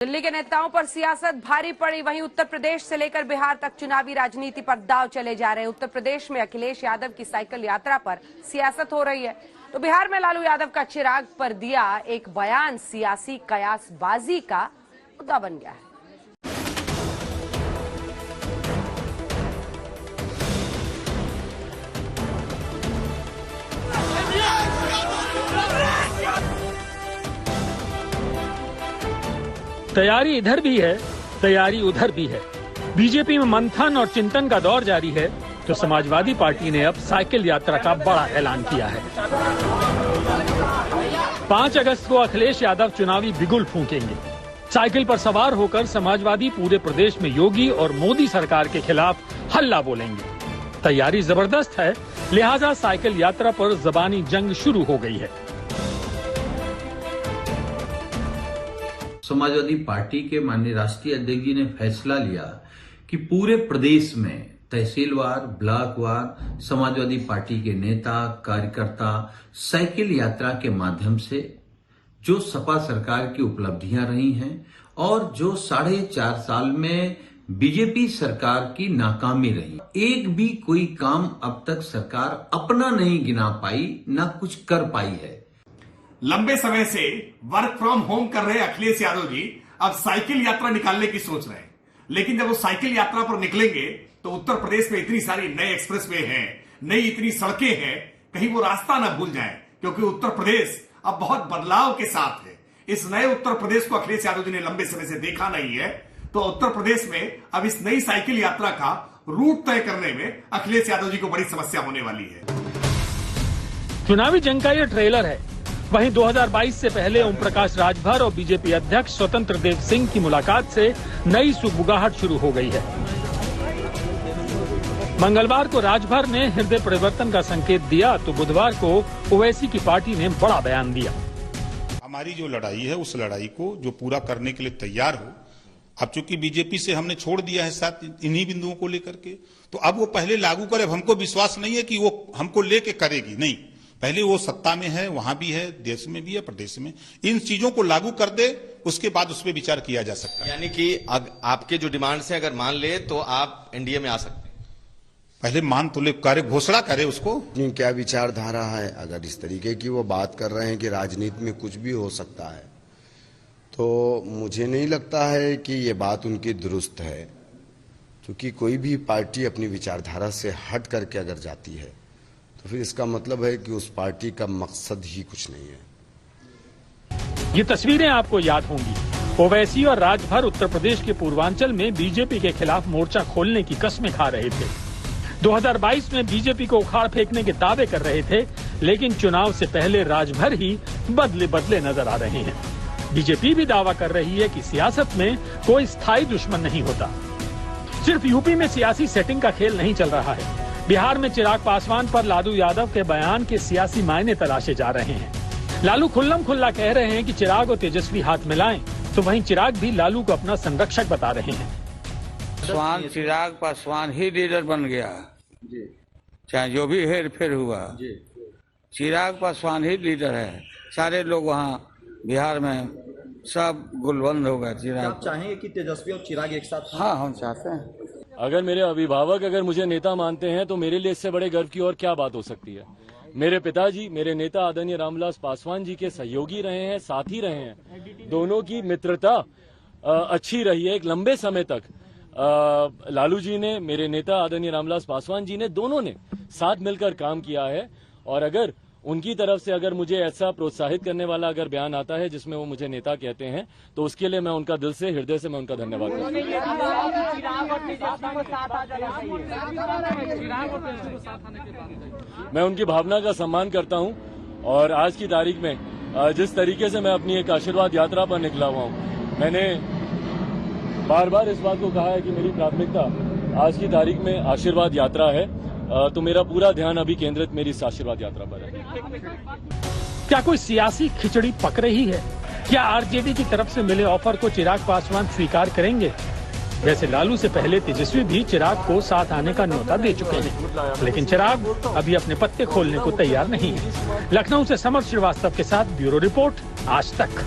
दिल्ली के नेताओं पर सियासत भारी पड़ी, वहीं उत्तर प्रदेश से लेकर बिहार तक चुनावी राजनीति पर दांव चले जा रहे हैं। उत्तर प्रदेश में अखिलेश यादव की साइकिल यात्रा पर सियासत हो रही है, तो बिहार में लालू यादव का चिराग पर दिया एक बयान सियासी कयासबाजी का मुद्दा बन गया है। तैयारी इधर भी है, तैयारी उधर भी है। बीजेपी में मंथन और चिंतन का दौर जारी है, तो समाजवादी पार्टी ने अब साइकिल यात्रा का बड़ा ऐलान किया है। 5 अगस्त को अखिलेश यादव चुनावी बिगुल फूंकेंगे। साइकिल पर सवार होकर समाजवादी पूरे प्रदेश में योगी और मोदी सरकार के खिलाफ हल्ला बोलेंगे। तैयारी जबरदस्त है, लिहाजा साइकिल यात्रा पर जबानी जंग शुरू हो गई है। समाजवादी पार्टी के माननीय राष्ट्रीय अध्यक्ष जी ने फैसला लिया कि पूरे प्रदेश में तहसीलवार, ब्लॉकवार समाजवादी पार्टी के नेता, कार्यकर्ता साइकिल यात्रा के माध्यम से जो सपा सरकार की उपलब्धियां रही हैं और जो 4.5 साल में बीजेपी सरकार की नाकामी रही, एक भी कोई काम अब तक सरकार अपना नहीं गिना पाई, ना कुछ कर पाई है। लंबे समय से वर्क फ्रॉम होम कर रहे अखिलेश यादव जी अब साइकिल यात्रा निकालने की सोच रहे हैं, लेकिन जब वो साइकिल यात्रा पर निकलेंगे तो उत्तर प्रदेश में इतनी सारी नए एक्सप्रेसवे हैं, नई इतनी सड़कें हैं, कहीं वो रास्ता ना भूल जाएं, क्योंकि उत्तर प्रदेश अब बहुत बदलाव के साथ है। इस नए उत्तर प्रदेश को अखिलेश यादव जी ने लंबे समय से देखा नहीं है, तो उत्तर प्रदेश में अब इस नई साइकिल यात्रा का रूट तय करने में अखिलेश यादव जी को बड़ी समस्या होने वाली है। चुनावी जंग का ये ट्रेलर है। वहीं 2022 से पहले ओम प्रकाश राजभर और बीजेपी अध्यक्ष स्वतंत्र देव सिंह की मुलाकात से नई सुगबुगाहट शुरू हो गई है। मंगलवार को राजभर ने हृदय परिवर्तन का संकेत दिया, तो बुधवार को ओवैसी की पार्टी ने बड़ा बयान दिया। हमारी जो लड़ाई है उस लड़ाई को जो पूरा करने के लिए तैयार हो। अब चूंकि बीजेपी से हमने छोड़ दिया है साथ इन्हीं बिंदुओं को लेकर के, तो अब वो पहले लागू करे। हमको विश्वास नहीं है कि वो हमको लेके करेगी, नहीं। पहले वो सत्ता में है, वहां भी है, देश में भी है, प्रदेश में। इन चीजों को लागू कर दे, उसके बाद उस पर विचार किया जा सकता है। यानी कि आपके जो डिमांड से अगर मान ले तो आप एनडीए में आ सकते हैं। पहले मान तो ले, करे, घोषणा करे उसको। क्या विचारधारा है? अगर इस तरीके की वो बात कर रहे हैं कि राजनीति में कुछ भी हो सकता है, तो मुझे नहीं लगता है कि ये बात उनकी दुरुस्त है। क्योंकि कोई भी पार्टी अपनी विचारधारा से हट करके अगर जाती है तो फिर इसका मतलब है कि उस पार्टी का मकसद ही कुछ नहीं है। ये तस्वीरें आपको याद होंगी। ओवैसी और राजभर उत्तर प्रदेश के पूर्वांचल में बीजेपी के खिलाफ मोर्चा खोलने की कस्में खा रहे थे। 2022 में बीजेपी को उखाड़ फेंकने के दावे कर रहे थे, लेकिन चुनाव से पहले राजभर ही बदले नजर आ रहे हैं। बीजेपी भी दावा कर रही है कि सियासत में कोई स्थायी दुश्मन नहीं होता। सिर्फ यूपी में सियासी सेटिंग का खेल नहीं चल रहा है। बिहार में चिराग पासवान पर लालू यादव के बयान के सियासी मायने तलाशे जा रहे हैं। लालू खुल्लम खुल्ला कह रहे हैं कि चिराग और तेजस्वी हाथ मिलाएं, तो वहीं चिराग भी लालू को अपना संरक्षक बता रहे हैं। चिराग पासवान ही लीडर बन गया, चाहे जो भी हेर फेर हुआ, चिराग पासवान ही लीडर है। सारे लोग वहाँ बिहार में सब गुलबंद हो गए। चिराग, आप चाहेंगे कि तेजस्वी और चिराग एक साथ? हाँ, हम चाहते हैं। अगर मेरे अभिभावक अगर मुझे नेता मानते हैं तो मेरे लिए इससे बड़े गर्व की और क्या बात हो सकती है। मेरे पिताजी, मेरे नेता आदरणीय रामविलास पासवान जी के सहयोगी रहे हैं, साथी रहे हैं। दोनों की मित्रता अच्छी रही है एक लंबे समय तक। लालू जी ने, मेरे नेता आदरणीय रामविलास पासवान जी ने, दोनों ने साथ मिलकर काम किया है। और अगर उनकी तरफ से अगर मुझे ऐसा प्रोत्साहित करने वाला अगर बयान आता है जिसमें वो मुझे नेता कहते हैं, तो उसके लिए मैं उनका दिल से, हृदय से मैं उनका धन्यवाद करता हूं। मैं उनकी भावना का सम्मान करता हूं और आज की तारीख में जिस तरीके से मैं अपनी एक आशीर्वाद यात्रा पर निकला हुआ हूं, मैंने बार बार इस बात को कहा है कि मेरी प्राथमिकता आज की तारीख में आशीर्वाद यात्रा है, तो मेरा पूरा ध्यान अभी केंद्रित मेरी इस आशीर्वाद यात्रा पर है। क्या कोई सियासी खिचड़ी पक रही है? क्या आरजेडी की तरफ से मिले ऑफर को चिराग पासवान स्वीकार करेंगे? वैसे लालू से पहले तेजस्वी भी चिराग को साथ आने का न्योता दे चुके हैं, लेकिन चिराग अभी अपने पत्ते खोलने को तैयार नहीं है। लखनऊ से समर श्रीवास्तव के साथ ब्यूरो रिपोर्ट, आज तक।